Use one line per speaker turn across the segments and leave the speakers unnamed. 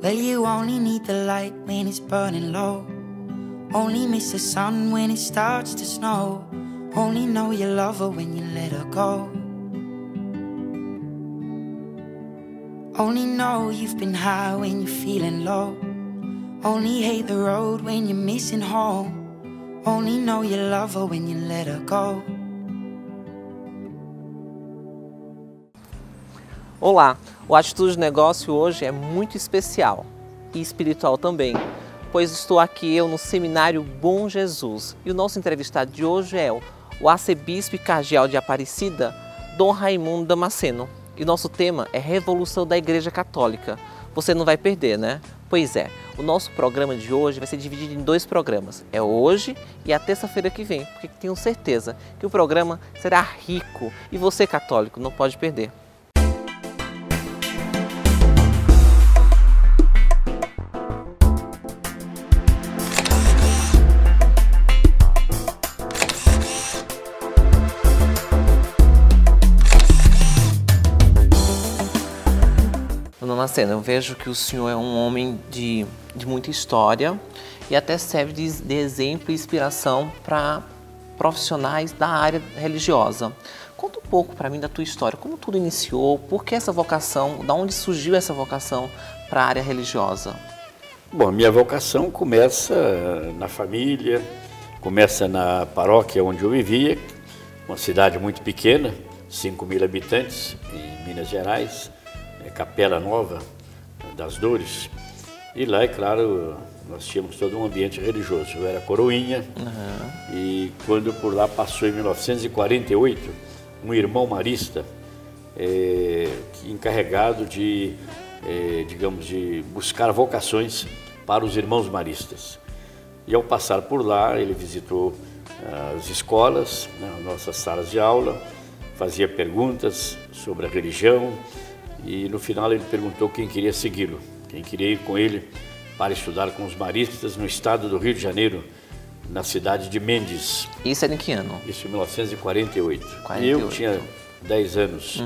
Well, you only need the light when it's burning low. Only miss the sun when it starts to snow. Only know you love her when you let her go. Only know you've been high when you're feeling low. Only hate the road when you're missing home. Only know you love her when you let her go.
Olá, o Atitude de Negócio hoje é muito especial e espiritual também, pois estou aqui eu no Seminário Bom Jesus e o nosso entrevistado de hoje é o arcebispo cardeal de Aparecida, Dom Raimundo Damasceno. E nosso tema é Revolução da Igreja Católica. Você não vai perder, né? Pois é, o nosso programa de hoje vai ser dividido em 2 programas. É hoje e a terça-feira que vem, porque tenho certeza que o programa será rico e você, católico, não pode perder. Damasceno, eu vejo que o senhor é um homem de muita história e até serve de exemplo e inspiração para profissionais da área religiosa. Conta um pouco para mim da tua história, como tudo iniciou, por que essa vocação, da onde surgiu essa vocação para a área religiosa?
Bom, minha vocação começa na família, começa na paróquia onde eu vivia, uma cidade muito pequena, 5.000 habitantes, em Minas Gerais, Capela Nova das Dores, e lá, é claro, nós tínhamos todo um ambiente religioso. Eu era coroinha, e quando por lá passou em 1948, um irmão marista, encarregado de, digamos, de buscar vocações para os irmãos maristas. E ao passar por lá, ele visitou as escolas, as nossas salas de aula, fazia perguntas sobre a religião, e no final ele perguntou quem queria segui-lo, quem queria ir com ele para estudar com os maristas no estado do Rio de Janeiro, na cidade de Mendes.
Isso era em que ano?
Isso em 1948. E eu tinha 10 anos.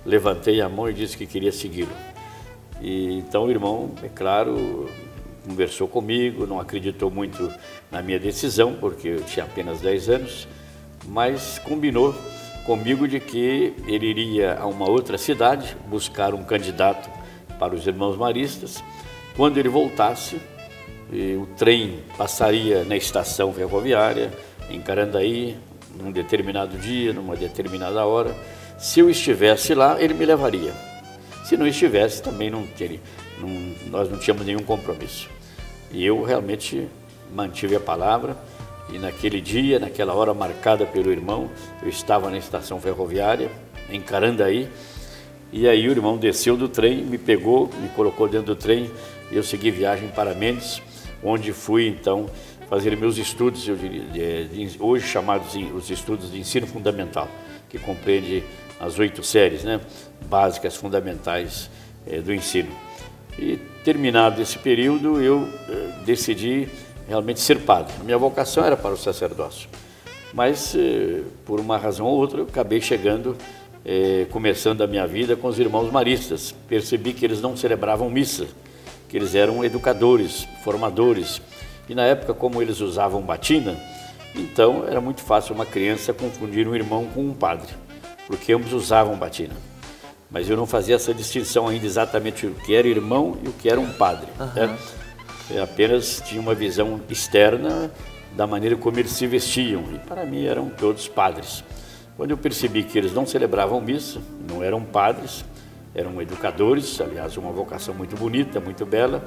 Levantei a mão e disse que queria segui-lo. E então o irmão, é claro, conversou comigo, não acreditou muito na minha decisão, porque eu tinha apenas 10 anos, mas combinou comigo de que ele iria a uma outra cidade buscar um candidato para os irmãos maristas. Quando ele voltasse, o trem passaria na estação ferroviária, em Carandaí, num determinado dia, numa determinada hora. Se eu estivesse lá, ele me levaria. Se não estivesse, também nós não tínhamos nenhum compromisso. E eu realmente mantive a palavra. E naquele dia, naquela hora marcada pelo irmão, eu estava na estação ferroviária, em Carandaí, e aí o irmão desceu do trem, me pegou, me colocou dentro do trem, e eu segui viagem para Mendes, onde fui então fazer meus estudos, eu diria, hoje chamados os estudos de ensino fundamental, que compreende as 8 séries, né, básicas, fundamentais do ensino. E terminado esse período, eu decidi realmente ser padre. A minha vocação era para o sacerdócio, mas por uma razão ou outra eu acabei chegando, começando a minha vida com os irmãos maristas. Percebi que eles não celebravam missa, que eles eram educadores, formadores, e na época, como eles usavam batina, então era muito fácil uma criança confundir um irmão com um padre, porque ambos usavam batina. Mas eu não fazia essa distinção ainda exatamente o que era irmão e o que era um padre, né? Eu apenas tinha uma visão externa da maneira como eles se vestiam, e para mim eram todos padres. Quando eu percebi que eles não celebravam missa, não eram padres, eram educadores, aliás, uma vocação muito bonita, muito bela,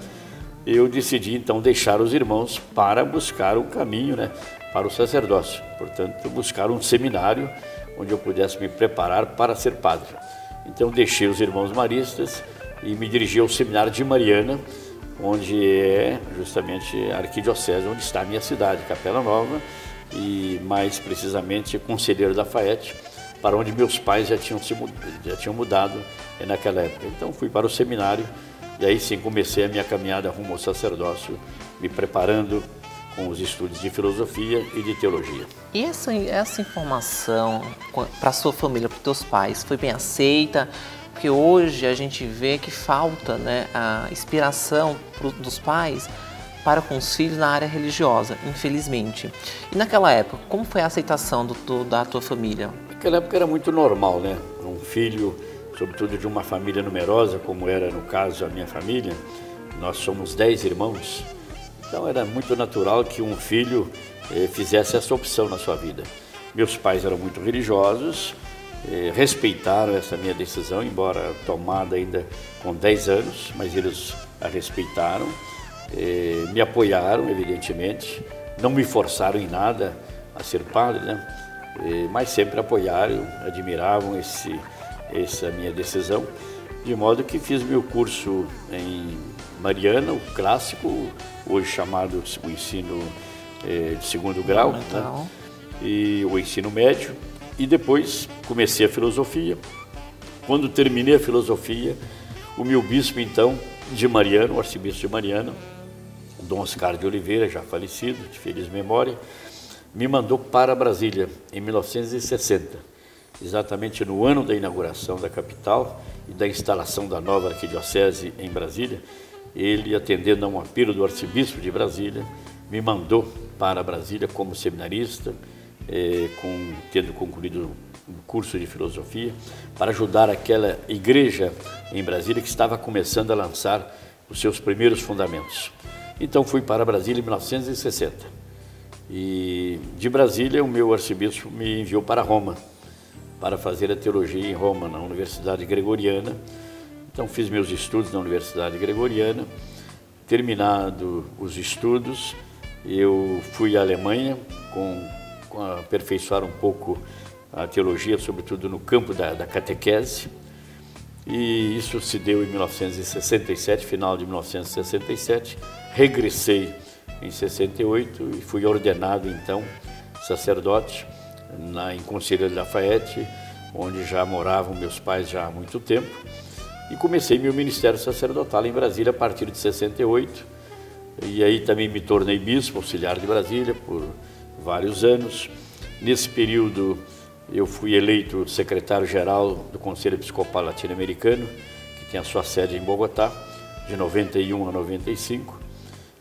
eu decidi então deixar os irmãos para buscar um caminho, né, para o sacerdócio. Portanto, buscar um seminário onde eu pudesse me preparar para ser padre. Então deixei os irmãos maristas e me dirigi ao seminário de Mariana, onde é justamente a arquidiocese, onde está a minha cidade, Capela Nova, e mais precisamente Conselheiro da Faete, para onde meus pais já tinham mudado naquela época. Então fui para o seminário e aí sim comecei a minha caminhada rumo ao sacerdócio, me preparando com os estudos de filosofia e de teologia.
E essa informação para a sua família, para os teus pais, foi bem aceita? Porque hoje a gente vê que falta, né, a inspiração dos pais para com os filhos na área religiosa, infelizmente. E naquela época, como foi a aceitação da tua família?
Naquela época era muito normal, né? Um filho, sobretudo de uma família numerosa, como era no caso a minha família, nós somos 10 irmãos, então era muito natural que um filho fizesse essa opção na sua vida. Meus pais eram muito religiosos, respeitaram essa minha decisão, embora tomada ainda com 10 anos, mas eles a respeitaram, me apoiaram, evidentemente, não me forçaram em nada a ser padre, né? Mas sempre apoiaram, admiravam essa minha decisão, de modo que fiz meu curso em Mariana, o clássico, hoje chamado o ensino de segundo grau, né? E o ensino médio, e depois comecei a filosofia. Quando terminei a filosofia, o meu bispo então de Mariana, o arcebispo de Mariana, Dom Oscar de Oliveira, já falecido, de feliz memória, me mandou para Brasília em 1960, exatamente no ano da inauguração da capital e da instalação da nova arquidiocese em Brasília. Ele, atendendo a um apelo do arcebispo de Brasília, me mandou para Brasília como seminarista, tendo concluído o curso de filosofia, para ajudar aquela igreja em Brasília que estava começando a lançar os seus primeiros fundamentos. Então fui para Brasília em 1960 e de Brasília o meu arcebispo me enviou para Roma para fazer a teologia em Roma, na Universidade Gregoriana. Então fiz meus estudos na Universidade Gregoriana. Terminado os estudos, eu fui à Alemanha aperfeiçoar um pouco a teologia, sobretudo no campo da catequese. E isso se deu em 1967, final de 1967. Regressei em 68 e fui ordenado então sacerdote em Conselheiro de Lafayette, onde já moravam meus pais já há muito tempo. E comecei meu ministério sacerdotal em Brasília a partir de 68. E aí também me tornei bispo auxiliar de Brasília por vários anos. Nesse período eu fui eleito secretário-geral do Conselho Episcopal Latino-Americano, que tem a sua sede em Bogotá, de 91 a 95.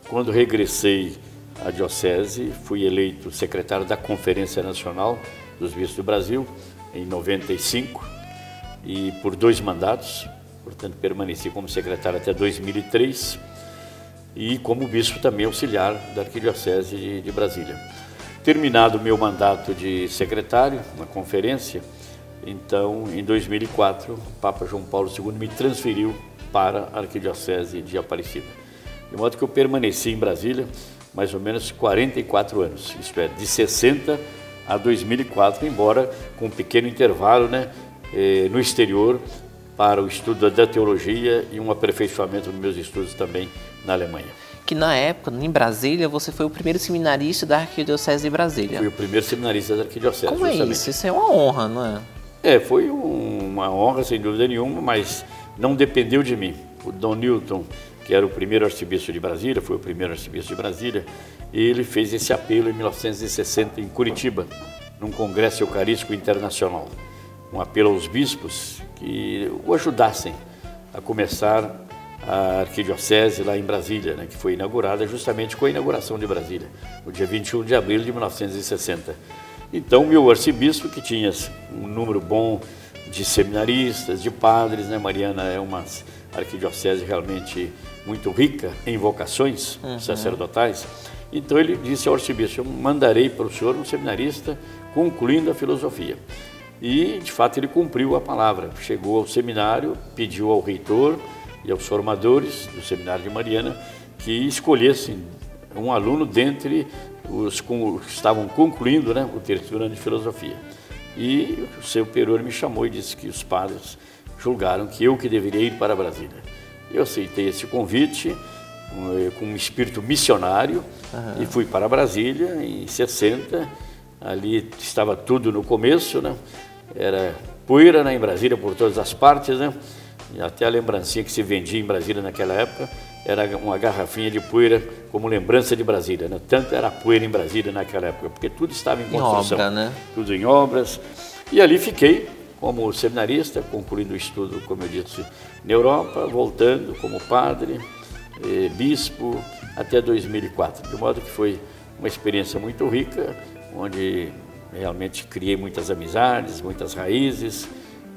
Quando regressei à diocese, fui eleito secretário da Conferência Nacional dos Bispos do Brasil, em 95, e por 2 mandatos, portanto permaneci como secretário até 2003, e como bispo também auxiliar da Arquidiocese de Brasília. Terminado o meu mandato de secretário na conferência, então, em 2004, o Papa João Paulo II me transferiu para a Arquidiocese de Aparecida. De modo que eu permaneci em Brasília mais ou menos 44 anos, isto é, de 60 a 2004, embora com um pequeno intervalo, né, no exterior, para o estudo da teologia e um aperfeiçoamento dos meus estudos também na Alemanha.
Que na época, em Brasília, você foi o primeiro seminarista da Arquidiocese de Brasília.
Fui o primeiro seminarista da Arquidiocese.
Como justamente. É isso? Isso é uma honra, não é?
Foi uma honra, sem dúvida nenhuma, mas não dependeu de mim. O Dom Newton, que era o primeiro arcebispo de Brasília, foi o primeiro arcebispo de Brasília, e ele fez esse apelo em 1960 em Curitiba, num congresso eucarístico internacional. Um apelo aos bispos que o ajudassem a começar a arquidiocese lá em Brasília, né, que foi inaugurada justamente com a inauguração de Brasília, no dia 21 de abril de 1960. Então, meu arcebispo, que tinha um número bom de seminaristas, de padres, né, Mariana é uma arquidiocese realmente muito rica em vocações sacerdotais, então ele disse ao arcebispo: eu mandarei para o senhor um seminarista concluindo a filosofia. E, de fato, ele cumpriu a palavra. Chegou ao seminário, pediu ao reitor e aos formadores do seminário de Mariana que escolhessem um aluno dentre os que estavam concluindo, né, o terceiro ano de filosofia. E o seu superior me chamou e disse que os padres julgaram que eu que deveria ir para Brasília. Eu aceitei esse convite com um espírito missionário e fui para Brasília em 60. Ali estava tudo no começo, né? Era poeira, né, em Brasília por todas as partes, né? E até a lembrancinha que se vendia em Brasília naquela época era uma garrafinha de poeira como lembrança de Brasília, né? Tanto era poeira em Brasília naquela época, porque tudo estava em construção.
Em obra, né?
Tudo em obras. E ali fiquei como seminarista, concluindo o estudo, como eu disse, na Europa, voltando como padre, bispo, até 2004. De modo que foi uma experiência muito rica, onde realmente criei muitas amizades, muitas raízes,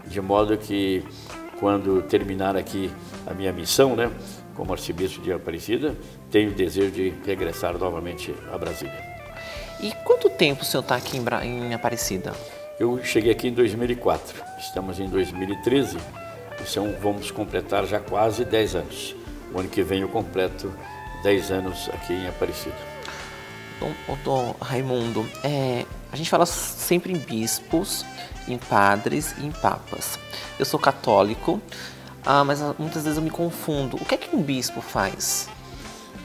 de modo que quando terminar aqui a minha missão, né, como arcebispo de Aparecida, tenho o desejo de regressar novamente a Brasília.
E quanto tempo o senhor está aqui em Aparecida?
Eu cheguei aqui em 2004, estamos em 2013, então vamos completar já quase 10 anos. O ano que vem eu completo 10 anos aqui em Aparecida.
Dom Raimundo, a gente fala sempre em bispos, em padres e em papas. Eu sou católico, mas muitas vezes eu me confundo. O que é que um bispo faz?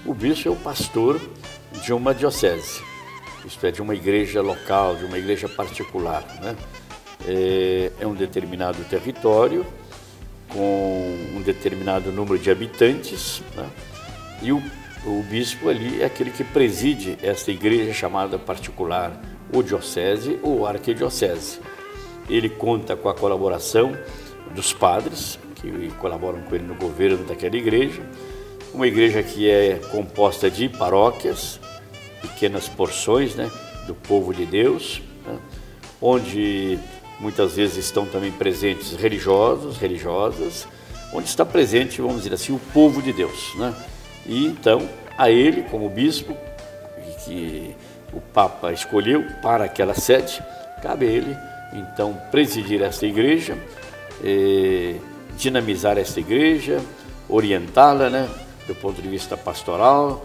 O bispo é o pastor de uma diocese, isto é, de uma igreja local, de uma igreja particular, né? É um determinado território, com um determinado número de habitantes, né? E o bispo ali é aquele que preside esta igreja chamada particular, ou diocese ou arquidiocese. Ele conta com a colaboração dos padres, que colaboram com ele no governo daquela igreja, uma igreja que é composta de paróquias, pequenas porções, né, do povo de Deus, né, onde muitas vezes estão também presentes religiosos, religiosas, onde está presente, vamos dizer assim, o povo de Deus, né? E então, a ele, como bispo, que o Papa escolheu para aquela sede, cabe a ele, então, presidir esta igreja, dinamizar esta igreja, orientá-la, né, do ponto de vista pastoral,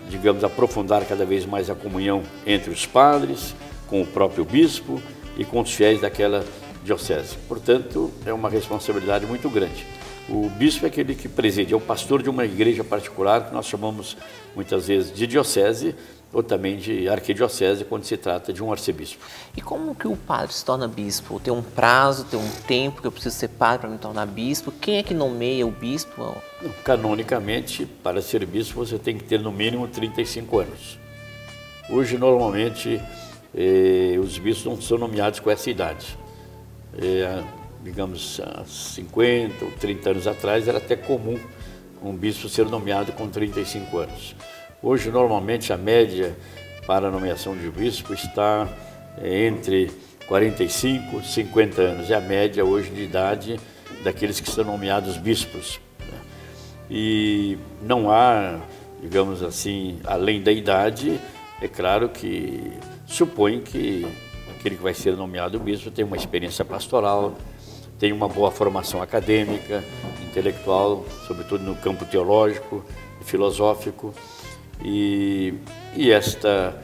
digamos, aprofundar cada vez mais a comunhão entre os padres, com o próprio bispo e com os fiéis daquela diocese. Portanto, é uma responsabilidade muito grande. O bispo é aquele que preside, é o pastor de uma igreja particular, que nós chamamos muitas vezes de diocese, ou também de arquidiocese, quando se trata de um arcebispo.
E como que o padre se torna bispo? Tem um prazo, tem um tempo que eu preciso ser padre para me tornar bispo? Quem é que nomeia o bispo?
Não, canonicamente, para ser bispo, você tem que ter no mínimo 35 anos. Hoje, normalmente, os bispos não são nomeados com essa idade. Digamos, há 50 ou 30 anos atrás, era até comum um bispo ser nomeado com 35 anos. Hoje, normalmente, a média para a nomeação de bispo está entre 45 e 50 anos. É a média hoje de idade daqueles que são nomeados bispos, né? E não há, digamos assim, além da idade, é claro que supõe que aquele que vai ser nomeado bispo tem uma experiência pastoral, tem uma boa formação acadêmica, intelectual, sobretudo no campo teológico e filosófico. E esta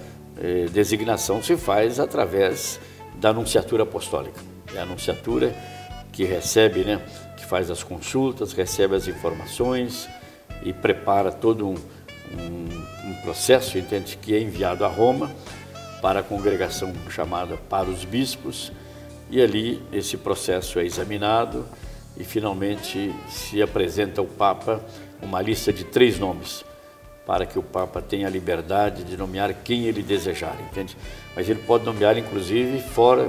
designação se faz através da anunciatura apostólica. É a anunciatura que recebe, né, que faz as consultas, recebe as informações e prepara todo um processo, entende, que é enviado a Roma para a congregação chamada para os bispos, e ali esse processo é examinado e finalmente se apresenta ao Papa uma lista de 3 nomes, para que o Papa tenha a liberdade de nomear quem ele desejar, entende? Mas ele pode nomear, inclusive,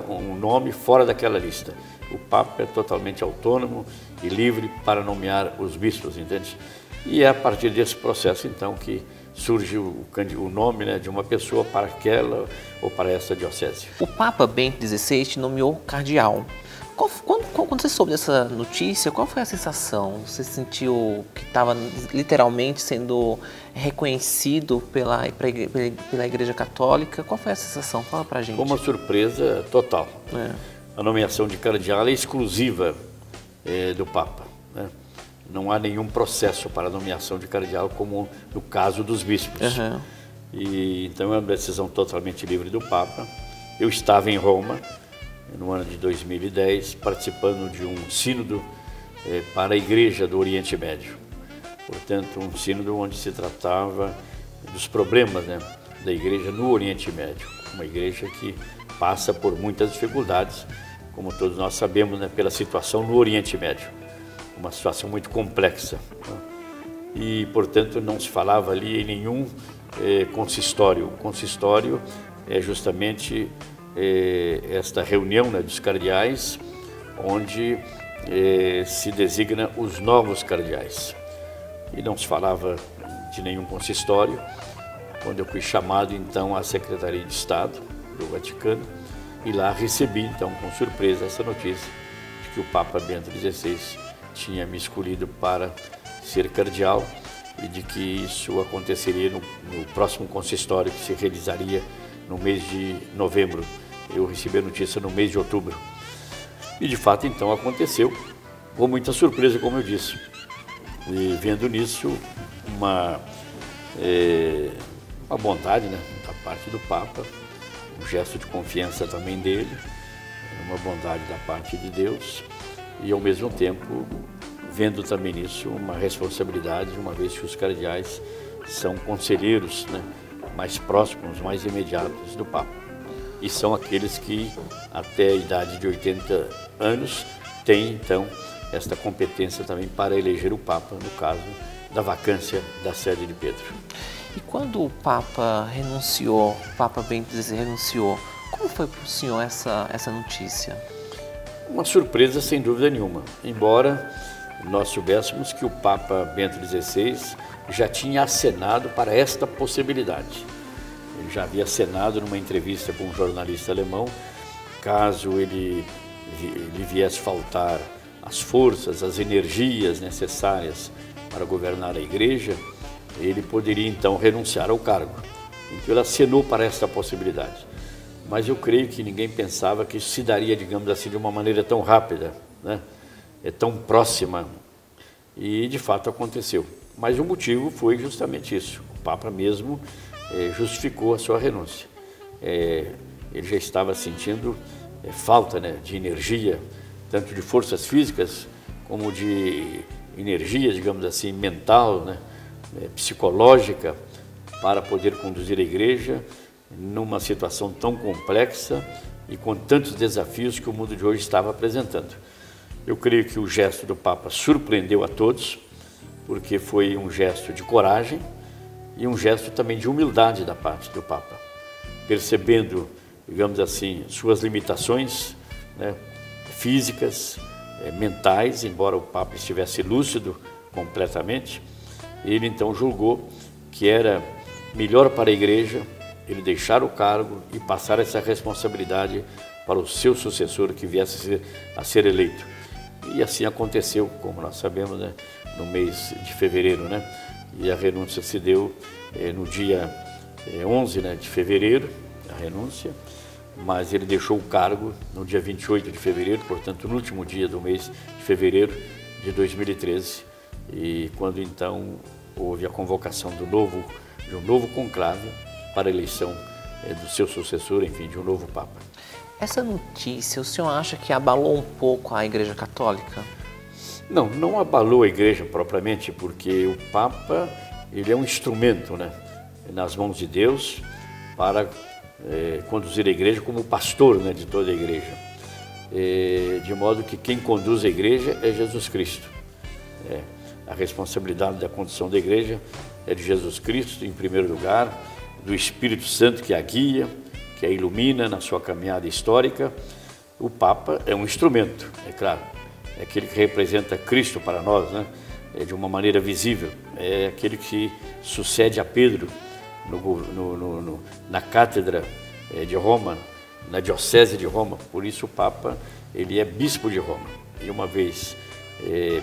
um nome fora daquela lista. O Papa é totalmente autônomo e livre para nomear os bispos, entende? E é a partir desse processo, então, que surge o nome, né, de uma pessoa para aquela ou para essa diocese.
O Papa Bento XVI te nomeou cardeal. Quando você soube dessa notícia, qual foi a sensação? Você sentiu que estava literalmente sendo reconhecido pela Igreja Católica? Qual foi a sensação? Fala pra gente.
Foi uma surpresa total. A nomeação de cardeal é exclusiva do Papa, né? Não há nenhum processo para a nomeação de cardeal como no caso dos bispos.
Uhum.
E então é uma decisão totalmente livre do Papa. Eu estava em Roma no ano de 2010, participando de um sínodo para a Igreja do Oriente Médio. Portanto, um sínodo onde se tratava dos problemas, né, da Igreja no Oriente Médio. Uma igreja que passa por muitas dificuldades, como todos nós sabemos, né, pela situação no Oriente Médio. Uma situação muito complexa, né? E, portanto, não se falava ali em nenhum consistório. O consistório é justamente esta reunião, né, dos cardeais, onde se designa os novos cardeais. E não se falava de nenhum consistório, quando eu fui chamado então à Secretaria de Estado do Vaticano, e lá recebi então com surpresa essa notícia de que o Papa Bento XVI tinha me escolhido para ser cardeal e de que isso aconteceria no próximo consistório que se realizaria no mês de novembro. Eu recebi a notícia no mês de outubro. E de fato então aconteceu, com muita surpresa, como eu disse. E vendo nisso uma bondade, né, da parte do Papa, um gesto de confiança também dele, uma bondade da parte de Deus e ao mesmo tempo vendo também nisso uma responsabilidade, uma vez que os cardeais são conselheiros, né, mais próximos, mais imediatos do Papa. E são aqueles que até a idade de 80 anos têm então esta competência também para eleger o Papa, no caso da vacância da sede de Pedro.
E quando o Papa renunciou, o Papa Bento XVI renunciou, como foi para o senhor essa notícia?
Uma surpresa sem dúvida nenhuma, embora nós soubéssemos que o Papa Bento XVI já tinha acenado para esta possibilidade. Ele já havia acenado numa entrevista com um jornalista alemão, caso ele viesse faltar as forças, as energias necessárias para governar a Igreja, ele poderia então renunciar ao cargo. Então ele acenou para esta possibilidade. Mas eu creio que ninguém pensava que isso se daria, digamos assim, de uma maneira tão rápida, né? Tão próxima. E de fato aconteceu. Mas o motivo foi justamente isso. O Papa mesmo justificou a sua renúncia. Ele já estava sentindo falta, né, de energia, tanto de forças físicas como de energia, digamos assim, mental, né, psicológica, para poder conduzir a Igreja numa situação tão complexa e com tantos desafios que o mundo de hoje estava apresentando. Eu creio que o gesto do Papa surpreendeu a todos, porque foi um gesto de coragem e um gesto também de humildade da parte do Papa, percebendo, digamos assim, suas limitações, né, físicas, mentais, embora o Papa estivesse lúcido completamente. Ele então julgou que era melhor para a Igreja ele deixar o cargo e passar essa responsabilidade para o seu sucessor que viesse a ser eleito. E assim aconteceu, como nós sabemos, né, no mês de fevereiro, né? E a renúncia se deu no dia 11, né, de fevereiro, a renúncia, mas ele deixou o cargo no dia 28 de fevereiro, portanto, no último dia do mês de fevereiro de 2013, e quando então houve a convocação de um novo conclave para a eleição do seu sucessor, enfim, de um novo Papa.
Essa notícia, o senhor acha que abalou um pouco a Igreja Católica?
Não, não abalou a Igreja propriamente, porque o Papa, ele é um instrumento, né, nas mãos de Deus para conduzir a Igreja como pastor, né, de toda a Igreja. De modo que quem conduz a Igreja é Jesus Cristo. A responsabilidade da condução da Igreja é de Jesus Cristo, em primeiro lugar, do Espírito Santo que a guia, que a ilumina na sua caminhada histórica. O Papa é um instrumento, é claro, é aquele que representa Cristo para nós, né? De uma maneira visível, é aquele que sucede a Pedro na cátedra de Roma, na diocese de Roma. Por isso o Papa, ele é bispo de Roma, e uma vez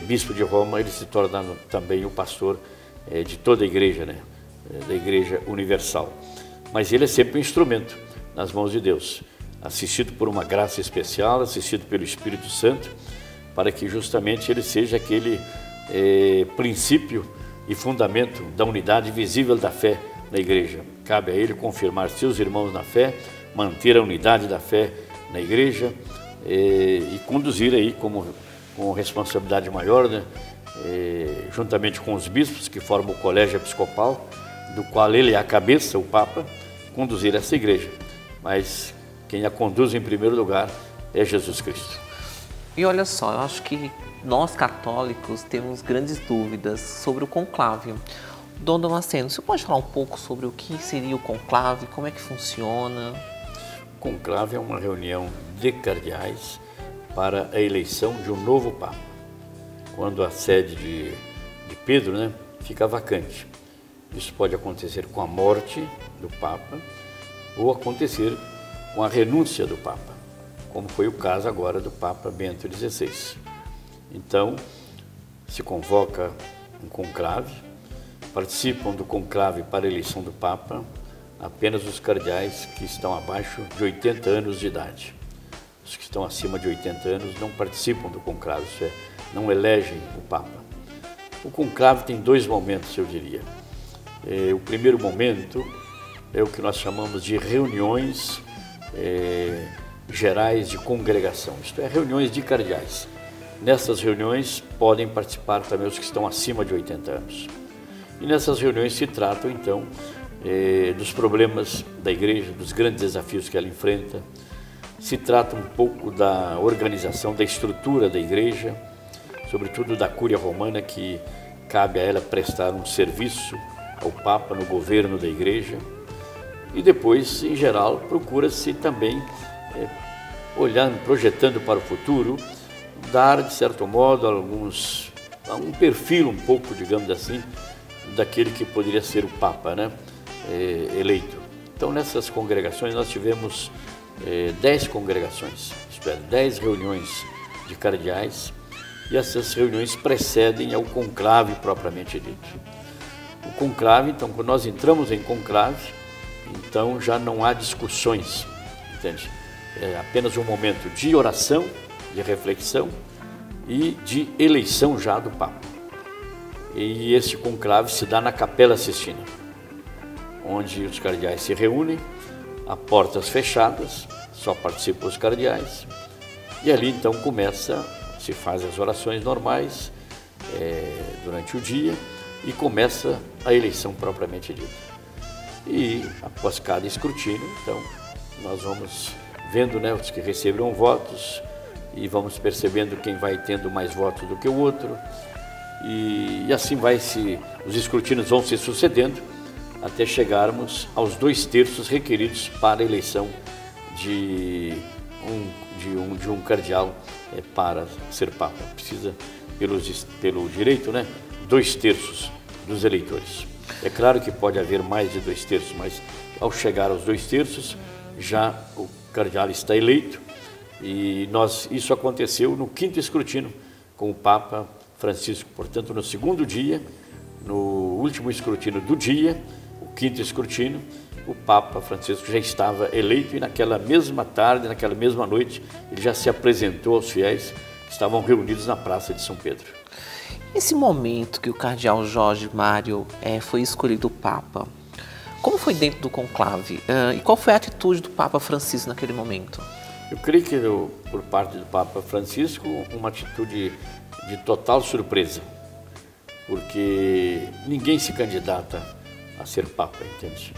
bispo de Roma, ele se torna também o pastor de toda a Igreja, né? Da Igreja Universal. Mas ele é sempre um instrumento nas mãos de Deus, assistido por uma graça especial, assistido pelo Espírito Santo, para que justamente ele seja aquele princípio e fundamento da unidade visível da fé na Igreja. Cabe a ele confirmar seus irmãos na fé, manter a unidade da fé na Igreja e conduzir aí com responsabilidade maior, né? Juntamente com os bispos que formam o colégio episcopal, do qual ele é a cabeça, o Papa, conduzir essa Igreja. Mas quem a conduz em primeiro lugar é Jesus Cristo.
E olha só, eu acho que nós católicos temos grandes dúvidas sobre o conclave. Dom Damasceno, você pode falar um pouco sobre o que seria o conclave, como é que funciona?
O conclave é uma reunião de cardeais para a eleição de um novo Papa. Quando a sede de Pedro, né, fica vacante. Isso pode acontecer com a morte do Papa ou acontecer com a renúncia do Papa, como foi o caso agora do Papa Bento XVI. Então, se convoca um conclave, participam do conclave para a eleição do Papa apenas os cardeais que estão abaixo de 80 anos de idade. Os que estão acima de 80 anos não participam do conclave, isso é, não elegem o Papa. O conclave tem dois momentos, eu diria. O primeiro momento é o que nós chamamos de reuniões gerais de congregação, isto é, reuniões de cardeais. Nessas reuniões podem participar também os que estão acima de 80 anos. E nessas reuniões se tratam, então, dos problemas da igreja, dos grandes desafios que ela enfrenta. Se trata um pouco da organização, da estrutura da igreja, sobretudo da Cúria Romana, que cabe a ela prestar um serviço ao Papa no governo da igreja. E depois, em geral, procura-se também, olhando, projetando para o futuro, dar, de certo modo, um perfil um pouco, digamos assim, daquele que poderia ser o Papa, né, eleito. Então, nessas congregações, nós tivemos 10 congregações, isto é, 10 reuniões de cardeais, e essas reuniões precedem ao conclave propriamente dito. O conclave, então, quando nós entramos em conclave, então já não há discussões, entende? É apenas um momento de oração, de reflexão e de eleição já do Papa. E esse conclave se dá na Capela Sistina, onde os cardeais se reúnem, a portas fechadas, só participam os cardeais, e ali então se faz as orações normais durante o dia e começa a eleição propriamente dita. E após cada escrutínio, então, nós vamos vendo, né, os que receberam votos e vamos percebendo quem vai tendo mais votos do que o outro, e assim os escrutínios vão se sucedendo até chegarmos aos 2/3 requeridos para a eleição de um cardeal para ser Papa. Precisa, pelo direito, né, 2/3 dos eleitores. É claro que pode haver mais de 2/3, mas ao chegar aos 2/3, já o cardeal está eleito, e isso aconteceu no 5º escrutínio com o Papa Francisco. Portanto, no segundo dia, no último escrutínio do dia, o 5º escrutínio, o Papa Francisco já estava eleito, e naquela mesma tarde, naquela mesma noite, ele já se apresentou aos fiéis que estavam reunidos na Praça de São Pedro.
Esse momento que o cardeal Jorge Mário foi escolhido Papa, como foi dentro do conclave? E qual foi a atitude do Papa Francisco naquele momento?
Eu creio que, por parte do Papa Francisco, uma atitude de total surpresa, porque ninguém se candidata a ser Papa, entende?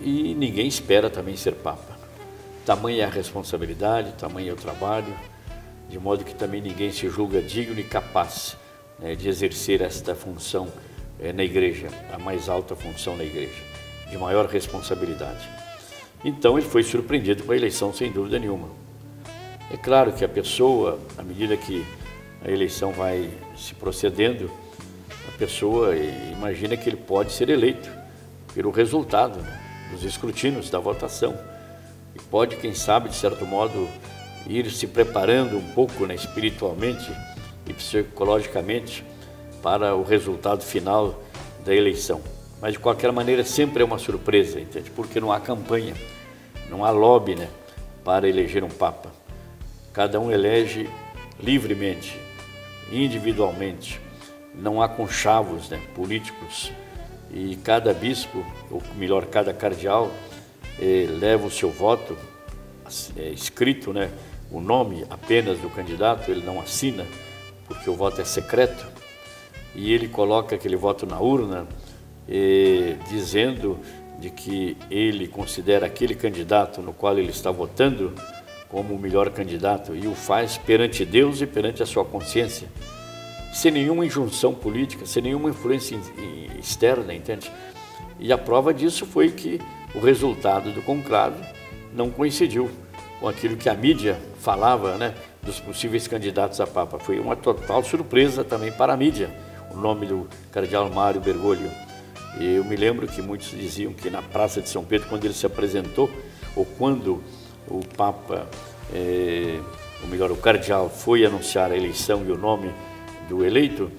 E ninguém espera também ser Papa. Tamanha é a responsabilidade, tamanho é o trabalho, de modo que também ninguém se julga digno e capaz, né, de exercer esta função na igreja, a mais alta função na igreja, de maior responsabilidade. Então ele foi surpreendido com a eleição, sem dúvida nenhuma. É claro que a pessoa, à medida que a eleição vai se procedendo, a pessoa imagina que ele pode ser eleito pelo resultado, né, dos escrutínios, da votação, e pode, quem sabe, de certo modo, ir se preparando um pouco, né, espiritualmente e psicologicamente para o resultado final da eleição. Mas, de qualquer maneira, sempre é uma surpresa, entende? Porque não há campanha, não há lobby, né, para eleger um Papa. Cada um elege livremente, individualmente, não há conchavos, né, políticos, e cada bispo, ou melhor, cada cardeal, leva o seu voto escrito, né, o nome apenas do candidato, ele não assina, porque o voto é secreto, e ele coloca aquele voto na urna, dizendo de que ele considera aquele candidato no qual ele está votando como o melhor candidato, e o faz perante Deus e perante a sua consciência, sem nenhuma injunção política, sem nenhuma influência externa, entende? E a prova disso foi que o resultado do conclave não coincidiu com aquilo que a mídia falava, né, dos possíveis candidatos a Papa. Foi uma total surpresa também para a mídia, o nome do cardeal Mário Bergoglio. E eu me lembro que muitos diziam que na Praça de São Pedro, quando ele se apresentou, ou quando o Papa, ou melhor, o cardeal foi anunciar a eleição e o nome do eleito,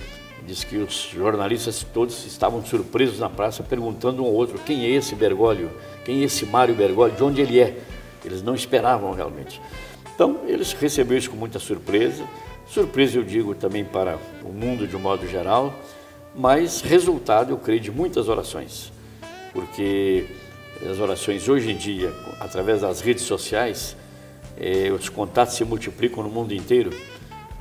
diz que os jornalistas todos estavam surpresos na praça, perguntando um ao outro: quem é esse Bergoglio? Quem é esse Mário Bergoglio? De onde ele é? Eles não esperavam realmente. Então, eles receberam isso com muita surpresa. Surpresa, eu digo, também para o mundo de um modo geral, mas resultado, eu creio, de muitas orações. Porque as orações hoje em dia, através das redes sociais, os contatos se multiplicam no mundo inteiro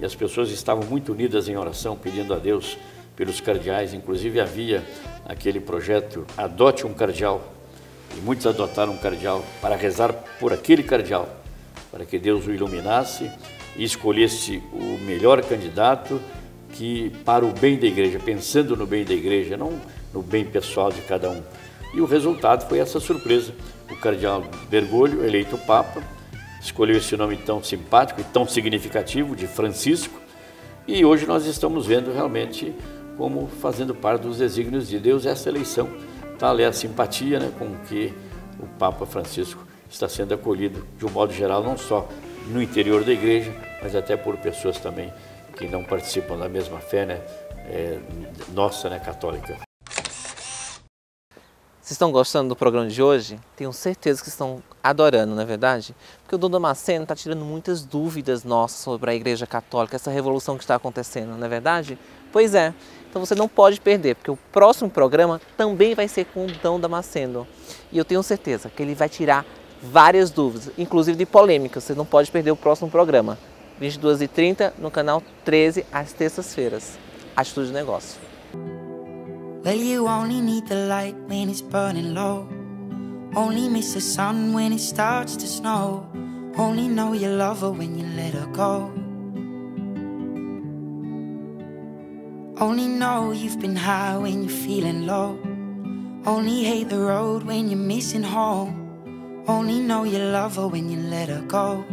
e as pessoas estavam muito unidas em oração, pedindo a Deus pelos cardeais. Inclusive havia aquele projeto Adote um Cardeal, e muitos adotaram um cardeal para rezar por aquele cardeal, para que Deus o iluminasse e escolhesse o melhor candidato que para o bem da igreja, pensando no bem da igreja, não no bem pessoal de cada um. E o resultado foi essa surpresa. O cardeal Bergoglio, eleito Papa, escolheu esse nome tão simpático e tão significativo de Francisco, e hoje nós estamos vendo realmente como fazendo parte dos desígnios de Deus essa eleição. Está ali a simpatia, né, com que o Papa Francisco está sendo acolhido de um modo geral, não só no interior da igreja, mas até por pessoas também que não participam da mesma fé, né, nossa, né, católica.
Vocês estão gostando do programa de hoje? Tenho certeza que estão adorando, não é verdade? Porque o Dom Damasceno está tirando muitas dúvidas nossas sobre a Igreja Católica, essa revolução que está acontecendo, não é verdade? Pois é, então você não pode perder, porque o próximo programa também vai ser com o Dom Damasceno. E eu tenho certeza que ele vai tirar várias dúvidas, inclusive de polêmicas. Você não pode perder o próximo programa, 22h30, no canal 13, às terças-feiras. Atitude de Negócio.
Well, you only need the light when it's burning low. Only miss the sun when it starts to snow. Only know you love her when you let her go. Only know you've been high when you're feeling low. Only hate the road when you're missing home. Only know you love her when you let her go.